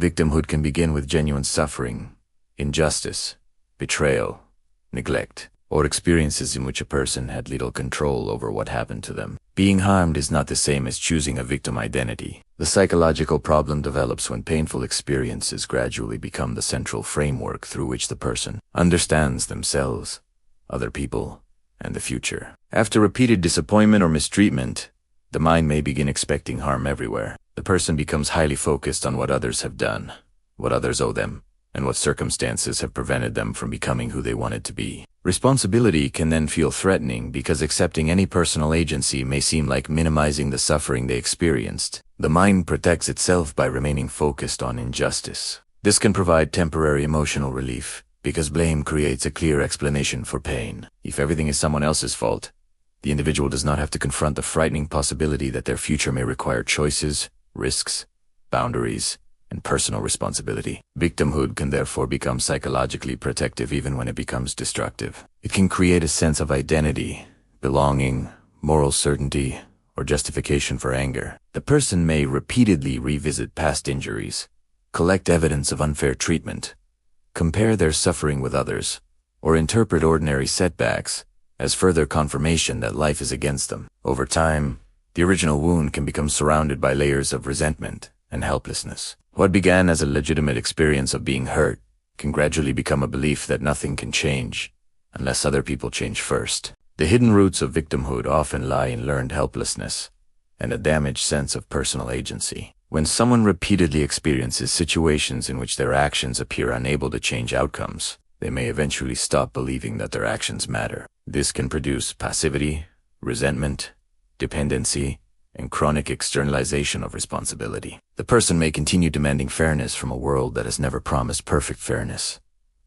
Victimhood can begin with genuine suffering, injustice, betrayal, neglect, or experiences in which a person had little control over what happened to them. Being harmed is not the same as choosing a victim identity. The psychological problem develops when painful experiences gradually become the central framework through which the person understands themselves, other people, and the future. After repeated disappointment or mistreatment, the mind may begin expecting harm everywhere. The person becomes highly focused on what others have done, what others owe them, and what circumstances have prevented them from becoming who they wanted to be. Responsibility can then feel threatening because accepting any personal agency may seem like minimizing the suffering they experienced. The mind protects itself by remaining focused on injustice. This can provide temporary emotional relief because blame creates a clear explanation for pain. If everything is someone else's fault, the individual does not have to confront the frightening possibility that their future may require choices, risks, boundaries, and personal responsibility. Victimhood can therefore become psychologically protective even when it becomes destructive. It can create a sense of identity, belonging, moral certainty, or justification for anger. The person may repeatedly revisit past injuries, collect evidence of unfair treatment, compare their suffering with others, or interpret ordinary setbacks as further confirmation that life is against them. Over time, the original wound can become surrounded by layers of resentment and helplessness. What began as a legitimate experience of being hurt can gradually become a belief that nothing can change unless other people change first. The hidden roots of victimhood often lie in learned helplessness and a damaged sense of personal agency. When someone repeatedly experiences situations in which their actions appear unable to change outcomes, they may eventually stop believing that their actions matter. This can produce passivity, resentment, dependency, and chronic externalization of responsibility. The person may continue demanding fairness from a world that has never promised perfect fairness,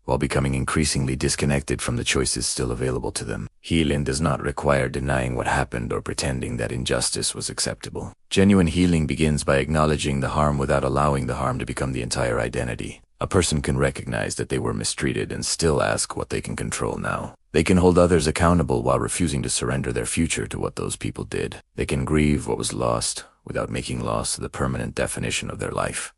while becoming increasingly disconnected from the choices still available to them. Healing does not require denying what happened or pretending that injustice was acceptable. Genuine healing begins by acknowledging the harm without allowing the harm to become the entire identity. A person can recognize that they were mistreated and still ask what they can control now. They can hold others accountable while refusing to surrender their future to what those people did. They can grieve what was lost without making loss the permanent definition of their life.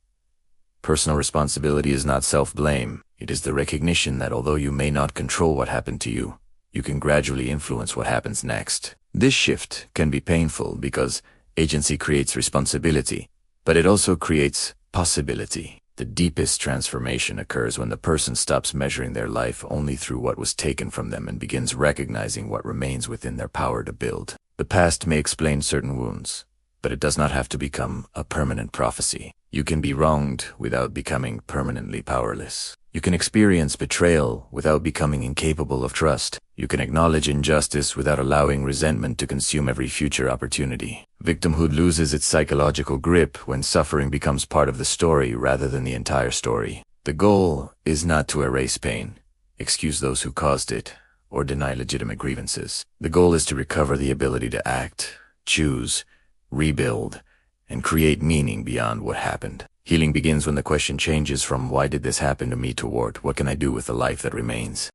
Personal responsibility is not self-blame. It is the recognition that although you may not control what happened to you, you can gradually influence what happens next. This shift can be painful because agency creates responsibility, but it also creates possibility. The deepest transformation occurs when the person stops measuring their life only through what was taken from them and begins recognizing what remains within their power to build. The past may explain certain wounds, but it does not have to become a permanent prophecy. You can be wronged without becoming permanently powerless. You can experience betrayal without becoming incapable of trust. You can acknowledge injustice without allowing resentment to consume every future opportunity. Victimhood loses its psychological grip when suffering becomes part of the story rather than the entire story. The goal is not to erase pain, excuse those who caused it, or deny legitimate grievances. The goal is to recover the ability to act, choose, rebuild, and create meaning beyond what happened. Healing begins when the question changes from "why did this happen to me" toward "what can I do with the life that remains?"